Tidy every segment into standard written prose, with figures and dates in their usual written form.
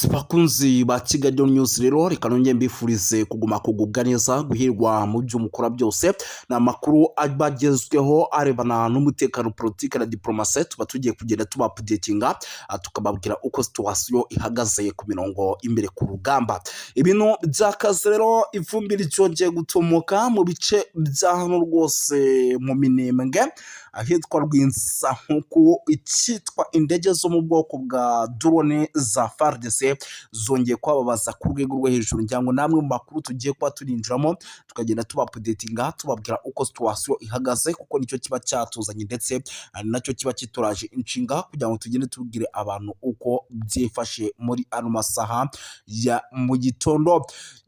Yes, bakunzi ba Kigali News rero reka nongeye mbifurize kuguma kugubwa neza guhirwa mu byo mukora byose. Ni amakuru abagezweho arebana n'umutekano, politiki na diplomasi. Tuba tugiye kugenda tuba updatinga tukababwira uko situation ihagaze ku mirongo imbere ku rugamba. Ibintu byakaze rero, ivumbi ryongeye gutomoka mu bice bya hano rwose mu Minembwe ahitwa Rwinsa, nkuko icyitwa indege zo mu bwoko bwa drone za FARDC zongeye kwababaza ku rwego rwo hejuru. Ngira ngo namwe mu makuru tugiye kuba turinjiramo tukagenda tuba updatinga tubabwira uko situation ihagaze, kuko nicyo kiba cyatuzanye ndetse nacyo kiba kituraje inshinga kugira ngo tugende tubwire abantu uko byifashe muri ano masaha ya mu gitondo.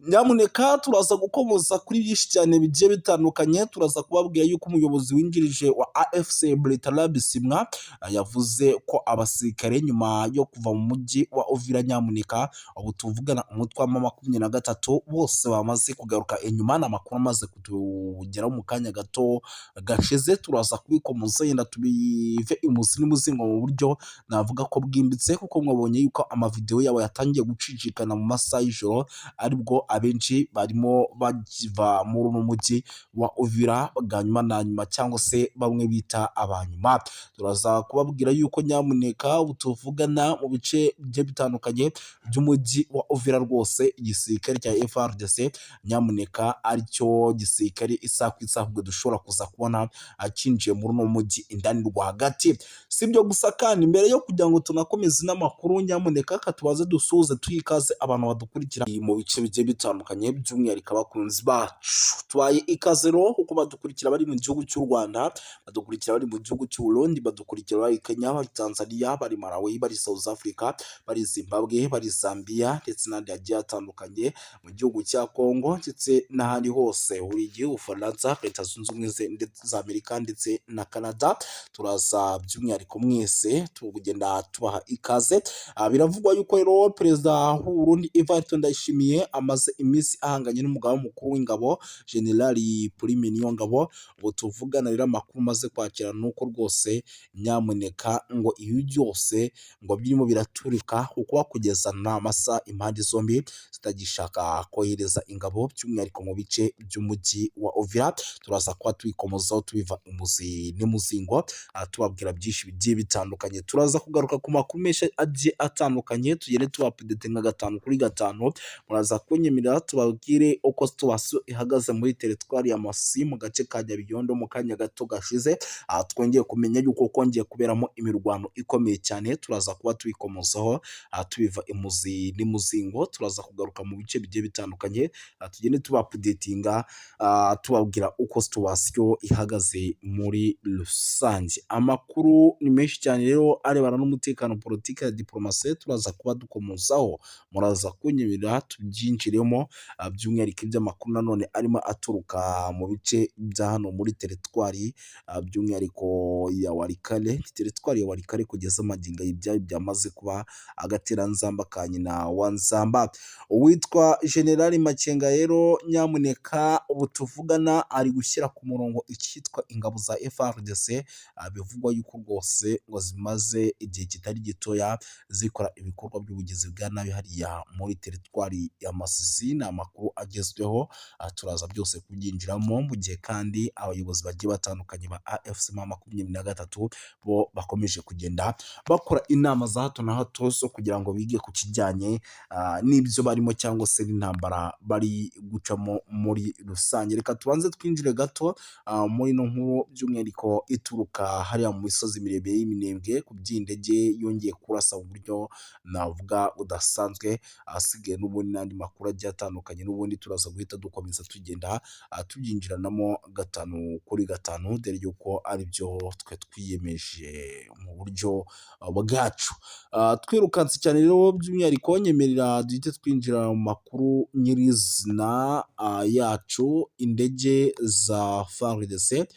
Nyamuneka turaza gukomoza kuri byinshi cyane bigiye bitandukanye. Turaza kubabwira yuko umuyobozi wingirije wa AFC Bertrand Bisimwa yavuze ko abasirikare nyuma yo kuva mu mujyi wa Uvira, nyamuneka ubu tuvugana umutwe wa 23 bose bamaze kugaruka inyuma. N'amakuru amaze kutugeraho mu kanya gato gashize, turaza kubikomoza yenda tubive imuzi n'umuzingo mu buryo navuga ko bwimbitse, kuko mwabonye yuko amavideo yabo yatangiye gucicikana mu masaha y'ijoro, aribwo abenshi barimo bagiva muri uno mujyi wa Uvira bwa nyuma na nyuma, cyangwa se bamwe bita abanyuma. Turaza kubabwira yuko nyamuneka tuvugana mu bice bigiye bitandukanye by'umujyi wa Uvira rwose igisirikare cya FARDC nyamuneka aricyo gisirikare isaha ku isaha ubwo dushobora kuza kubona akinjiye muri uno mujyi indani rwagati. Si ibyo gusa kandi, mbere yo kugira ngo tunakomeze n'amakuru, nyamuneka katubaze dusuhuze tuyikaze abantu badukurikira mu bice bigiye bitandukanye, by'umwihariko abakunzi bacu tubaye ikaze rero, kuko badukurikira bari mu gihugu cy'u Rwanda, badukurikira bari mu gihugu cy'u Burundi, badukurikira bari Kenya, bari Tanzania, bari Malawi, bari South Africa, bari Zimbabwe, bari Zambia ndetse n'andi agiye atandukanye, mu gihugu cya Congo ndetse n'ahandi hose, buri gihe Ufaransa, Leta Zunze Ubumwe za Amerika ndetse na Canada. Turaza by'umwihariko mwese tugenda tubaha ikaze. Biravugwa yuko rero perezida w'u Burundi Evariste Ndayishimiye amaze iminsi ahanganye n'umugaba mukuru w'ingabo Generali Prime Niyongabo. Ubu tuvugana rero amakuru maze kwakira nuko rwose nyamuneka ngo ibi byose ngo birimo biraturika, kuko kugeza n'amasaha impande zombi zitagishaka kohereza ingabo by'umwihariko mu bice by'umujyi wa Uvira. Turaza kuba twikomozaho tubiva umuzi n'umuzingo tubabwira byinshi bigiye bitandukanye. Turaza kugaruka ku makuru menshi agiye atandukanye, tugende tubapdate nka 5 kuri 5. Muraza kunyemerera tubabwire uko situation ihagaze muri teritwari ya Masisi mu gace ka Nyabiyondo mu kanya gato gashize. Twongeye kumenya yuko kongeye kuberamo imirwano ikomeye cyane. Turaza kuba twikomozaho tubiva imuzi n'umuzingo. Turaza kugaruka mu bice bigiye bitandukanye tugende tubapdatinga tubabwira uko situation ihagaze muri rusange. Amakuru ni menshi cyane rero arebana n'umutekano, politiki na diplomasi. Turaza kuba dukomozaho, muraza kunyemerera tubyinjiremo by'umwihariko iby'amakuru nanone arimo aturuka mu bice bya hano muri teritwari by'umwihariko ya Walikale. Teritwari ya Walikale kugeza magingo y'ibyayo byamaze kuba agateranzamba ka nyina wa Nzamba. Uwitwa Generali Makenga rero nyamuneka ubu tuvugana ari gushyira ku murongo icyitwa ingabo za FARDC. Bivugwa yuko rwose ngo zimaze igihe kitari gitoya zikora ibikorwa by'ubugizi bwa nabi hariya muri teritwari ya Masisi. Ni amakuru agezweho, turaza byose kubyinjiramo mu gihe kandi abayobozi bagiye batandukanye ba AFC 23 bo bakomeje kugenda bakora inama za hato na hato zo kugira ngo bige ku kijyanye n'ibyo barimo cyangwa se n'intambara bari gucamo muri rusange. Reka tubanze twinjire gato muri no nkuru by'umwihariko ituruka hariya mu misozi miremire y'Iminembwe ku by'indege yongeye kurasa mu buryo navuga budasanzwe. Asigaye n'ubundi n'andi makuru agiye atandukanye, n'ubundi turaza guhita dukomeza tugenda tubyinjiranamo 5 kuri 5, dore yuko ari byo twe twiyemeje mu buryo bwacu. Twirukanse cyane rero by'umwihariko nyemerera duhite twinjira mu makuru nyirizina yacu. Indege za FARDC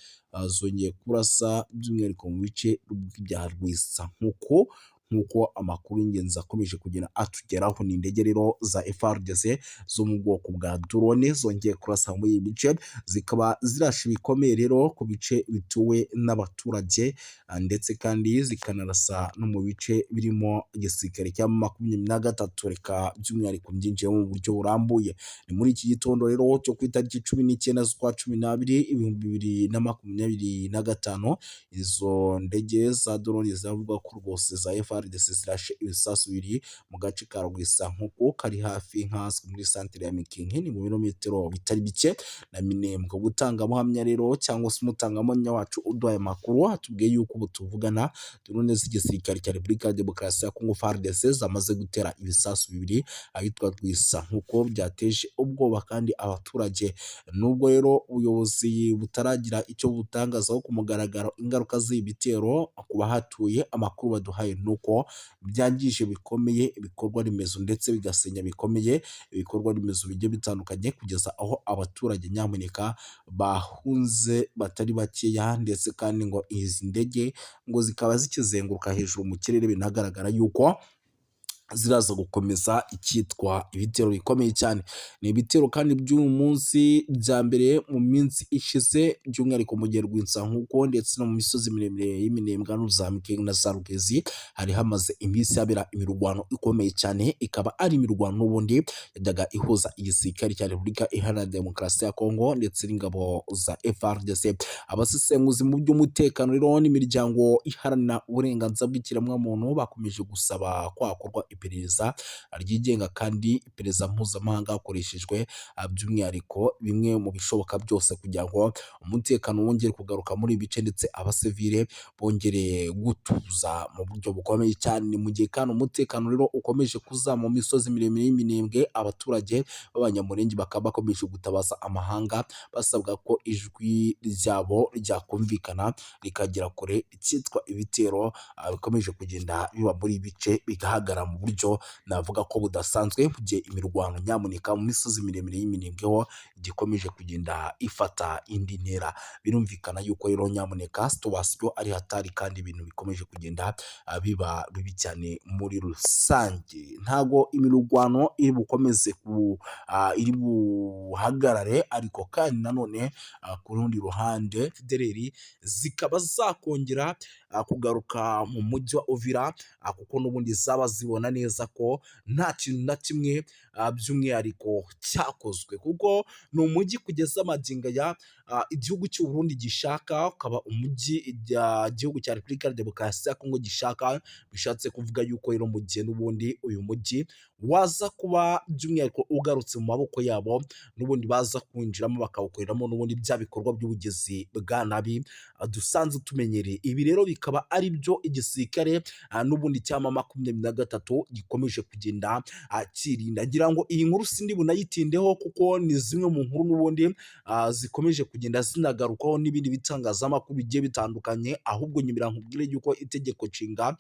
zongeye kurasa by'umwihariko mu bice bya Rwisa, nkuko nk'uko amakuru y'ingenzi akomeje kugenda atugeraho. Ni indege rero za FARDC zo mu bwoko bwa drone zongeye kurasa muri ibi bice, zikaba zirashe bikomeye rero ku bice bituwe n'abaturage, ndetse kandi zikanarasa no mu bice birimo igisirikare cya 23. Reka by'umwihariko byinjiye mu buryo burambuye. Ni muri iki gitondo rero cyo ku itariki 19 z'ukwa 12 2025, izo ndege za drone zavuga ko rwose za FARDC zirashe ibisasu biri mu gace ka Rwisankuku kari hafi nk'ahazwi muri santere ya Mikinki, ni mu birometero bitari bike na Minembwe. Ubutangabuhamya rero cyangwa se umutangabuhamya wacu uduhaye amakuru atubwiye yuko ubu tuvugana drone z'igisirikare cya Repubulika ya Demokarasi ya Kongo FARDC zamaze gutera ibisasu bibiri ahitwa Rwisankuku, byateje ubwoba kandi abaturage. Nubwo rero ubuyobozi butaragira icyo butangazaho ku mugaragaro ingaruka z'ibitero ku bahatuye, amakuru baduhaye nuko byangije bikomeye ibikorwa remezo ndetse bigasenya bikomeye ibikorwa remezo bigiye bitandukanye, kugeza aho abaturage nyamuneka bahunze batari bakeya, ndetse kandi ngo izi ndege ngo zikaba zikizenguruka hejuru mu kirere, binagaragara yuko ziraza gukomeza icyitwa ibitero bikomeye cyane. Ni ibitero kandi by'uyu munsi bya mbere mu minsi ishize, by'umwihariko mu gihe Rwisankuku ndetse no mu misozi miremire y'Iminembwe za Mikenke na za Rugezi hari hamaze iminsi habera imirwano ikomeye cyane, ikaba ari imirwano n'ubundi yajyaga ihuza igisirikare cya Repubulika Iharanira Demokarasi ya Kongo ndetse n'ingabo za FARDC. Abasesenguzi mu by'umutekano rero n'imiryango iharanira uburenganzira bw'ikiremwamuntu bakomeje gusaba kwakorwa iperereza ryigenga kandi iperereza mpuzamahanga hakoreshejwe by'umwihariko bimwe mu bishoboka byose, kugira ngo umutekano wongere kugaruka muri ibi bice ndetse abasivile bongere gutuza mu buryo bukomeye cyane. Ni mu gihe kandi umutekano rero ukomeje kuzama mu misozi miremire y'Iminembwe, abaturage b'Abanyamulenge bakaba bakomeje gutabaza amahanga basabwa ko ijwi ryabo ryakumvikana rikagera kure, icyitwa ibitero bikomeje kugenda biba muri bice bigahagarara mu buryo navuga ko budasanzwe, mu gihe imirwano nyamuneka mu misozi miremire y'Iminembwe ho gikomeje kugenda ifata indi ntera. Birumvikana yuko rero nyamuneka situwasiyo ari hatari kandi ibintu bikomeje kugenda biba bibi cyane muri rusange. Ntago imirwano iri bukomeze iri buhagarare, ariko kandi nanone ku rundi ruhande FDLR zikaba zakongera kugaruka mu mujyi wa Uvira, kuko n'ubundi zaba zibona neza ko nta kintu na kimwe by'umwihariko cyakozwe, kuko ni umujyi kugeza amagingo ya igihugu cy'u Burundi gishaka, ukaba umujyi igihugu cya Repubulika ya Demokarasi ya Kongo gishaka. Bishatse kuvuga yuko rero mu gihe n'ubundi uyu mujyi waza kuba by'umwihariko ugarutse mu maboko yabo, n'ubundi baza kwinjiramo bakawukoreramo n'ubundi bya bikorwa by'ubugizi bwa nabi dusanzwe tumenyereye. Ibi rero bikaba ari byo igisirikare n'ubundi cyama 23 gikomeje kugenda kirinda. Ngira ngo iyi nkuru sindi bunayitindeho kuko ni zimwe mu nkuru n'ubundi zikomeje kugenda zinagarukaho n'ibindi bitangazamakuru bigiye bitandukanye, ahubwo nyumira nkubwire yuko itegeko nshinga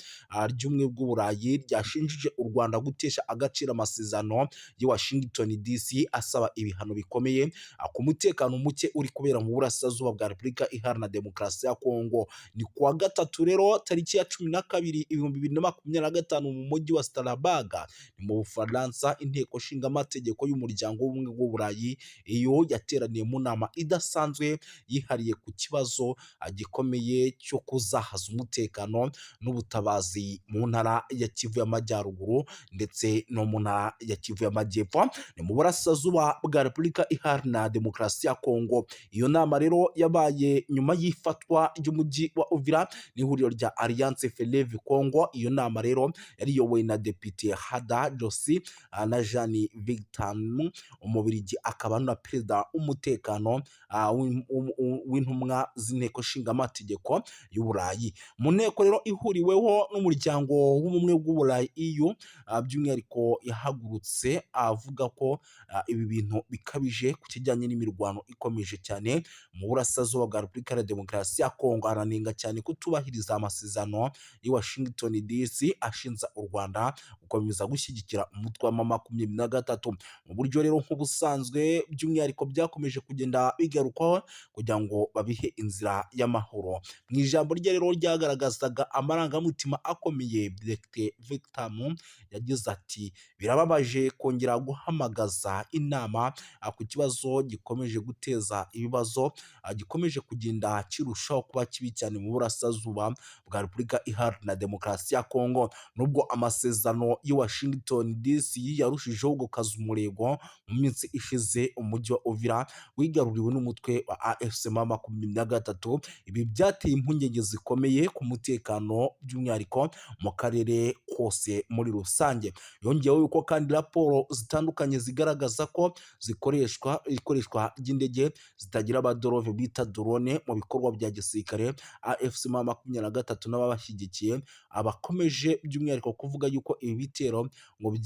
ry'umwe bw'Uburayi ryashinjije u Rwanda gutesha agaciro amasezerano ya Washington DC asaba ibihano bikomeye ku mutekano muke uri kubera mu burasirazuba bwa Repubulika Iharanira Demokarasi ya Kongo. Ni kuwa gatatu rero tariki ya 12 2025 mu mujyi wa Strasbourg ni mu Bufaransa, inteko nshinga amategeko y'umuryango w'ubumwe bw'Uburayi iyo yateraniye mu nama idasanzwe yihariye ku kibazo gikomeye cyo kuzahaza umutekano n'ubutabazi mu ntara ya Kivu y'Amajyaruguru ndetse no mu ntara ya Kivu y'Amajyepfo, ni mu burasirazuba bwa Repubulika Iharanira Demokarasi ya Kongo. Iyo nama rero yabaye nyuma y'ifatwa ry'umujyi wa Uvira n'ihuriro rya Alliance Fleuve Congo. Iyo nama rero yariyobowe na Depite Hada Josi na Jean Victor Umubirigi, akaba na perezida w'umutekano w'intumwa z'inteko nshinga amategeko y'Uburayi. Mu nteko rero ihuriweho n'umuryango w'ubumwe bw'Uburayi EU, by'umwihariko yahagurutse avuga ko ibi bintu bikabije ku kijyanye n'imirwano ikomeje cyane mu burasirazuba bwa Repubulika ya Demokarasi ya Kongo. Aranenga cyane kutubahiriza amasezerano ya Washington DC ashinja u Rwanda gukomeza gushyigikira umutwe wa M23. Mu buryo rero nk'ubusanzwe by'umwihariko byakomeje kugenda bigarukwaho kugira ngo babihe inzira y'amahoro. Mu ijambo rye rero ryagaragazaga amarangamutima akomeye, Dr Victor yagize ati birababaje kongera guhamagaza inama ku kibazo gikomeje guteza ibibazo, gikomeje kugenda kirushaho kuba kibi cyane mu burasirazuba bwa Repubulika Iharanira Demokarasi ya Kongo. Nubwo amasezerano y'i Washington DC yarushijeho gukaza umurego mu minsi ishize, umujyi wa Uvira wigaruriwe n'umutwe wa AFC M23. Ibi byateye impungenge zikomeye ku mutekano by'umwihariko mu karere kose muri rusange. Yongeyeho yuko kandi raporo zitandukanye zigaragaza ko ikoreshwa ry'indege zitagira abadorove bita drone mu bikorwa bya gisirikare. AFC M23 n'ababashyigikiye abakomeje by'umwihariko kuvuga yuko ibi bitero ngo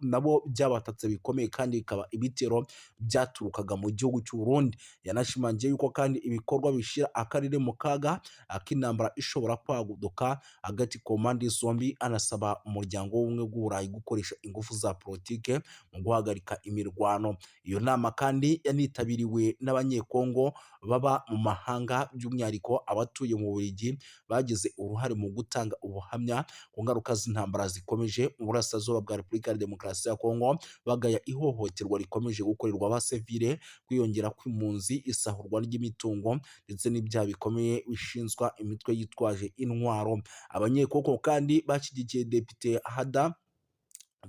nabo byabatatse bikomeye kandi bikaba ibitero byaturukaga mu gihugu cy'u Burundi. Yanashimangiye yuko kandi ibikorwa bishira akarere mu kaga k'intambara ishobora kwaguduka hagati ku mpande zombi, anasaba umuryango w'ubumwe bw'Uburayi gukoresha ingufu za politike mu guhagarika imirwano. Iyo nama kandi yanitabiriwe n'abanyekongo baba mu mahanga by'umwihariko abatuye mu Bubiligi, bagize uruhare mu gutanga ubuhamya ku ngaruka z'intambara zikomeje mu burasirazuba bwa Repubulika ya Demokarasi ya Kongo, bagaya ihohoterwa rikomeje gukorerwa abasivile, kwiyongera kw'impunzi, isahurwa ry'imitungo ndetse n'ibyaha bikomeye bishinzwa imitwe yitwaje intwaro. Abanyekongo kandi bashyigikiye Depite Hada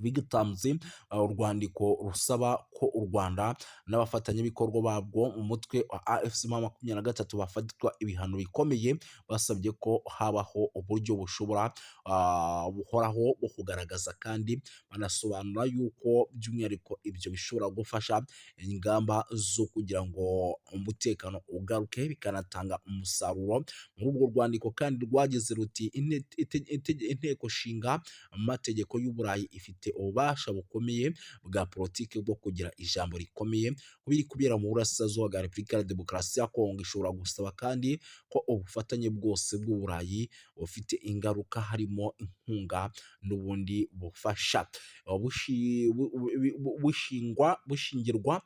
Bigtamzi urwandiko rusaba ko u Rwanda n'abafatanyabikorwa babwo mu mutwe wa AFC M23 bafatwa ibihano bikomeye, basabye ko habaho uburyo buhoraho bwo kugaragaza kandi banasobanura yuko by'umwihariko ibyo bishobora gufasha ingamba zo kugira ngo umutekano ugaruke bikanatanga umusaruro. Muri urwo rwandiko kandi rwagize ruti inteko nshinga amategeko y'Uburayi ifite ububasha bukomeye bwa politiki bwo kugira ijambo rikomeye biri kubera mu burasirazuba bwa Repubulika ya Demokarasi ya Kongo. Ishobora gusaba kandi ko ubufatanye bwose bw'Uburayi bufite ingaruka, harimo inkunga n'ubundi bufasha, bushingirwa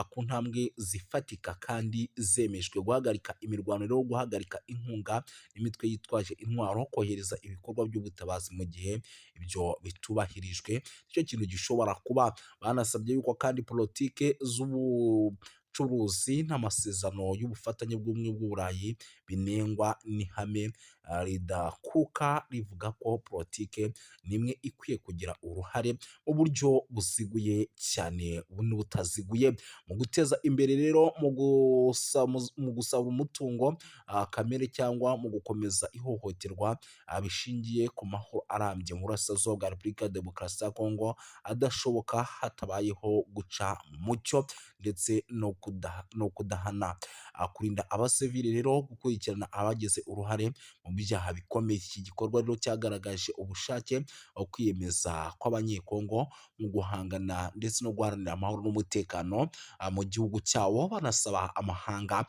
ku ntambwe zifatika kandi zemejwe: guhagarika imirwano rero, guhagarika inkunga n'imitwe yitwaje intwaro, kohereza ibikorwa by'ubutabazi mu gihe ibyo bitubahirijwe. Icyo kintu gishobora kuba. Banasabye yuko kandi politike z'ubucuruzi n'amasezerano y'ubufatanye bw'ubumwe bw'Uburayi binengwa n'ihame ridakuka rivuga ko politike nimwe ikwiye kugira uruhare mu buryo buziguye cyane n'ubutaziguye mu guteza imbere rero mu gusaba umutungo kamere cyangwa mu gukomeza ihohoterwa bishingiye ku mahoro arambye mu burasirazuba bwa Repubulika ya Demokarasi ya Kongo adashoboka hatabayeho guca mucyo ndetse no kudahana. Kurinda abasivili rero, gukurikirana abagize uruhare mu byaha bikomeye. Iki gikorwa rero cyagaragaje ubushake kwiyemeza kw'abanyekongo mu guhangana ndetse no guharanira amahoro n'umutekano mu gihugu cyabo, banasaba amahanga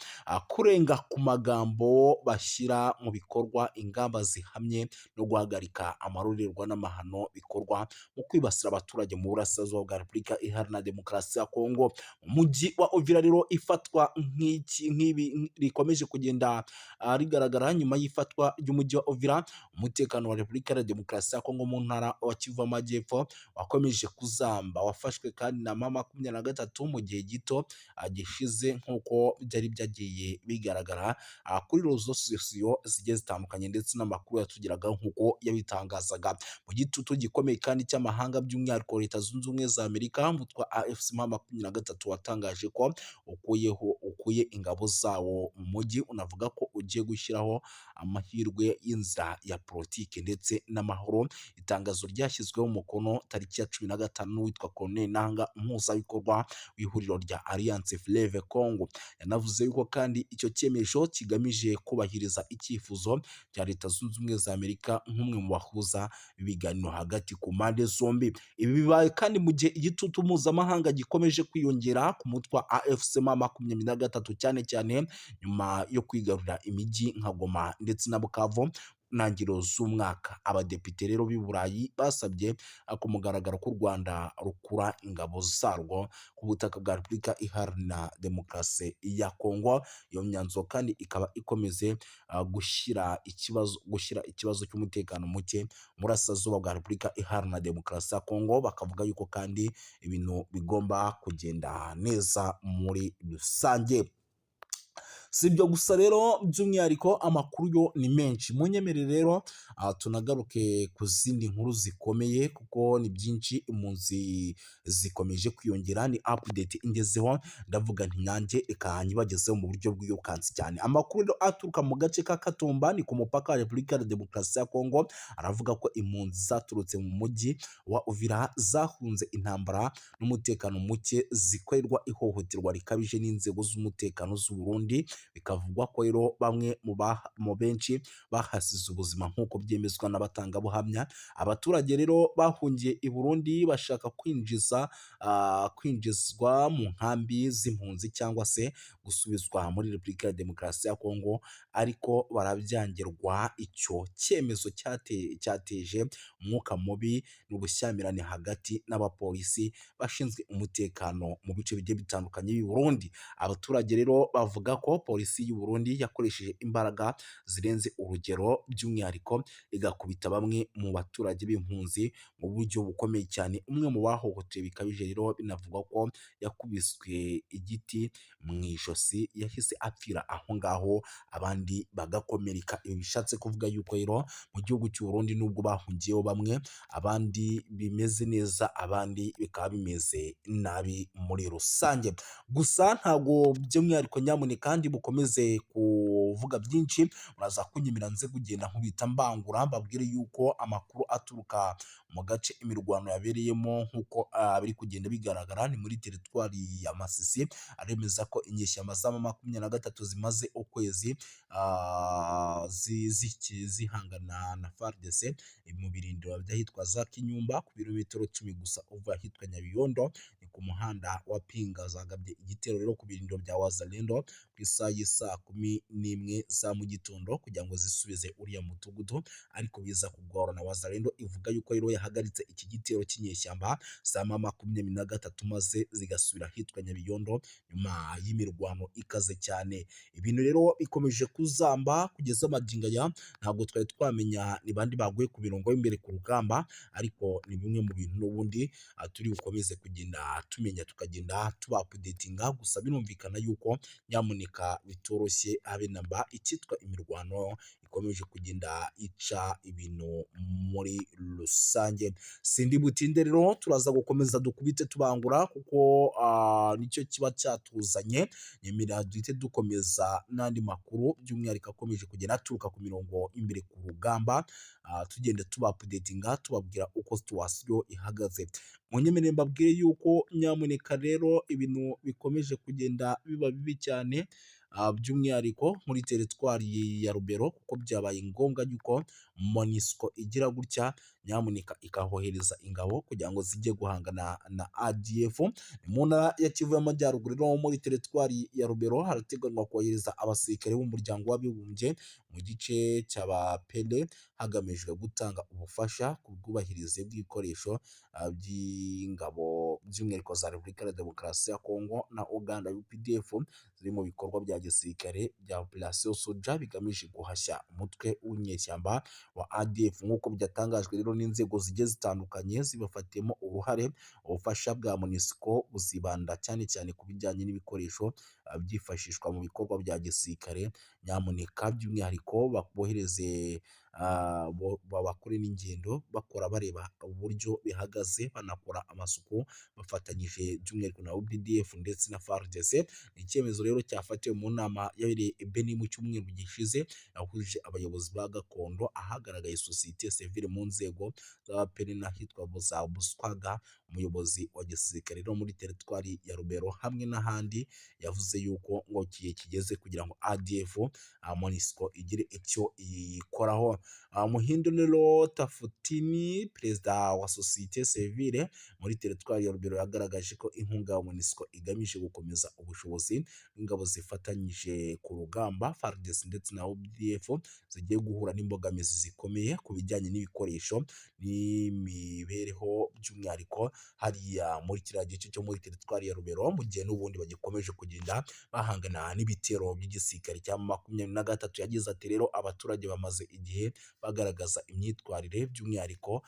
kurenga ku magambo bashyira mu bikorwa ingamba zihamye no guhagarika amarorerwa n'amahano bikorwa mu kwibasira abaturage mu burasirazuba bwa Repubulika Iharanira Demokarasi ya Kongo. Umujyi wa Uvira rero ifatwa nk'ibi rikomeje kugenda rigaragara nyuma y'ifatwa ry'umujyi wa Uvira. Umutekano wa Repubulika ya Demokarasi ya Kongo mu ntara wa Kivu y'Amajyepfo wakomeje kuzamba, wafashwe kandi na M23 mu gihe gito gishize, nk'uko byari byagiye bigaragara kuri rezo sosiyo zigiye zitandukanye ndetse n'amakuru yatugeraga nk'uko yabitangazaga. Mu gitutu gikomeye kandi cy'amahanga by'umwihariko Leta Zunze Ubumwe za Amerika, umutwe wa AFC M23 watangaje ko ukuye ingabo zawo mu mujyi, unavuga ko ugiye gushyiraho amahirwe y'inzira ya politiki ndetse n'amahoro. Itangazo ryashyizweho umukono tariki ya 15 witwa Colonel Nanga, umuhuzabikorwa w'ihuriro rya Alliance Fleuve Congo. Yanavuze yuko kandi icyo cyemezo kigamije kubahiriza icyifuzo cya Leta Zunze Ubumwe za Amerika nk'umwe mu bahuza ibiganiro hagati ku mpande zombi. Ibi bibaye kandi mu gihe igitutu mpuzamahanga gikomeje kwiyongera ku mutwe wa AFC M23 cyane cyane nyuma yo kwigarurira imijyi nka Goma ndetse na Bukavu ntangiriro z'umwaka. Abadepite rero b'i Burayi basabye ku mugaragaro ko u Rwanda rukura ingabo zarwo ku butaka bwa Repubulika Iharanira Demokarasi ya Kongo. Iyo myanzuro kandi ikaba ikomeze gushyira ikibazo cy'umutekano muke burasirazuba bwa Repubulika Iharanira Demokarasi ya Kongo. Bakavuga yuko kandi ibintu bigomba kugenda neza muri rusange. Si ibyo gusa rero, by'umwihariko amakuru yo ni menshi. Munyemerere rero tunagaruke ku zindi nkuru zikomeye kuko ni byinshi, impunzi zikomeje kwiyongera. Ni update ingezeho, ndavuga nti nanjye reka nyibagezeho mu buryo bw'iyokansi cyane. Amakuru rero aturuka mu gace ka Katumba, ni ku mupaka wa Repubulika ya Demokarasi ya Kongo, aravuga ko impunzi zaturutse mu mujyi wa Uvira zahunze intambara n'umutekano muke zikorerwa ihohoterwa rikabije n'inzego z'umutekano z'u Burundi. Bikavugwa ko rero bamwe mu benshi bahasize ubuzima nk'uko byemezwa n'abatangabuhamya. Abaturage rero bahungiye i Burundi bashaka kwinjizwa mu nkambi z'impunzi cyangwa se gusubizwa muri Repubulika ya Demokarasi ya Kongo, ariko barabyangirwa. Icyo cyemezo cyateje umwuka mubi n'ubushyamirane hagati n'abapolisi bashinzwe umutekano mu bice bigiye bitandukanye b'i Burundi. Abaturage rero bavuga ko polisi y'u Burundi yakoresheje imbaraga zirenze urugero, by'umwihariko igakubita bamwe mu baturage b'impunzi mu buryo bukomeye cyane. Umwe mu bahohotewe bikabije rero binavugwa ko yakubiswe igiti mu ijosi, yahise apfira aho ngaho, abandi bagakomereka. Ibi bishatse kuvuga yuko rero mu gihugu cy'u Burundi nubwo bahungiyeho bamwe, abandi bimeze neza, abandi bikaba bimeze nabi muri rusange. Gusa ntabwo by'umwihariko nyamuneka kandi bukomeze kuvuga byinshi, muraza kunyemera nze kugenda nkubita mbangura mbabwire yuko amakuru aturuka mu gace imirwano yabereyemo nk'uko biri kugenda bigaragara ni muri teritwari ya Masisi, aremeza ko inyeshyamba za M23 zimaze ukwezi zihangana na FARDC mu birindiro by'ahitwa za Kinyumba, ku birometero 10 gusa uva ahitwa Nyabiyondo, ni ku muhanda wa Pinga. Zagabye igitero rero ku birindiro bya Wazalendo ku isaha y'isa 11 za mu gitondo kugira ngo zisubize uriya mudugudu, ariko biza kugorana. Wazalendo ivuga yuko rero yahagaritse iki gitero cy'inyeshyamba za M23 maze zigasubira ahitwa Nyabiyondo nyuma y'imirwano ikaze cyane. Ibintu rero ikomeje kuzamba kugeza magingo aya, ntabwo twari twamenya ni bandi baguye ku mirongo y'imbere ku rugamba, ariko ni bimwe mu bintu n'ubundi turi bukomeze kugenda tumenya tukagenda tubapudetinga. Gusa birumvikana yuko nyamuneka bitoroshye habe namba, icyitwa imirwano ikomeje kugenda ica ibintu muri rusange. Sindi butinde rero, turaza gukomeza dukubite tubangura kuko nicyo kiba cyatuzanye. Nyemera duhite dukomeza n'andi makuru by'umwihariko akomeje kugenda aturuka ku mirongo imbere ku rugamba, tugenda tubapudetinga tubabwira uko situwasiyo ihagaze. Munyemerere mbabwire yuko nyamuneka rero ibintu bikomeje kugenda biba bibi cyane, by'umwihariko muri teritwari ya Rubero, kuko byabaye ngombwa yuko MONUSCO igira gutya nyamuneka ikahohereza ingabo kugira ngo zijye guhangana na ADF. Mu ntara ya Kivu y'Amajyaruguru rero muri teritwari ya Rubero harateganywa kohereza abasirikare b'umuryango w'abibumbye mu gice cy'abapele hagamijwe gutanga ubufasha ku bwubahirize bw'ibikoresho by'ingabo by'umwihariko za Repubulika ya Demokarasi ya Kongo na Uganda UPDF ziri mu bikorwa bya gisirikare bya Operation Soja bigamije guhashya umutwe w'inyeshyamba wa ADF. Nk'uko byatangajwe rero n'inzego zigiye zitandukanye zibafatiyemo uruhare, ubufasha bwa MONUSCO buzibanda cyane cyane ku bijyanye n'ibikoresho byifashishwa mu bikorwa bya gisirikare. Nyamuneka by'umwihariko babohereze bakore n'ingendo bakora bareba uburyo bihagaze, banakora amasuku bafatanyije by'umwihariko na UPDF ndetse na FARDC. Ni icyemezo rero cyafatiwe mu nama yabereye Beni mu cyumweru gishize, yahuje abayobozi ba gakondo, ahagaragaye sosiyete sivile mu nzego z'abaperi n'ahitwa za Buswaga, umuyobozi wa gisirikare rero muri teritwari ya Rubero hamwe n'ahandi. Yavuze yavuze yuko ngo kigeze kugira ngo ADF MONUSCO igire icyo ikoraho. Muhinduniro Tafutini, perezida wa sosiyete sivile muri teritwari ya Rubero, yagaragaje ko inkunga ya MONUSCO igamije gukomeza ubushobozi bw'ingabo zifatanyije ku rugamba FARDC ndetse na ODF zigiye guhura n'imbogamizi zikomeye ku bijyanye n'ibikoresho n'imibereho, by'umwihariko hariya muri kiriya gice cyo muri teritwari ya Rubero, mu gihe n'ubundi bagikomeje kugenda bahangana n'ibitero by'igisirikare cya 23. Yagize ati rero abaturage bamaze igihe bagaragaza imyitwarire by'umwihariko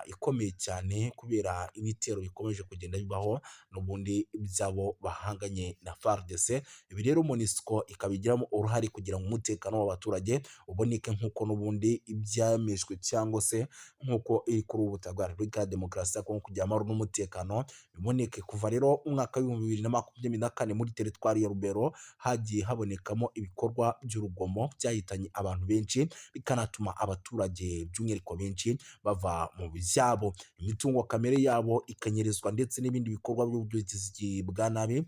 ikomeye cyane kubera ibitero bikomeje kugenda bibaho n'ubundi byabo bahanganye na FARDC. Ibi rero MONUSCO ikabigiramo uruhare kugira ngo umutekano w'abaturage uboneke nk'uko n'ubundi ibyamejwe cyangwa se nk'uko iri kuri ubu butaka bwa Repubulika ya Demokarasi ya Kongo, kugira amahoro n'umutekano biboneke. Kuva rero umwaka w'ibihumbi 2024 muri teritwari ya Rubero hagiye habonekamo ibikorwa by'urugomo byahitanye abantu benshi, bikanatuma abaturage by'umwihariko benshi bava mu byabo, imitungo kamere yabo ikanyerezwa ndetse n'ibindi bikorwa by'ubugizi bwa nabi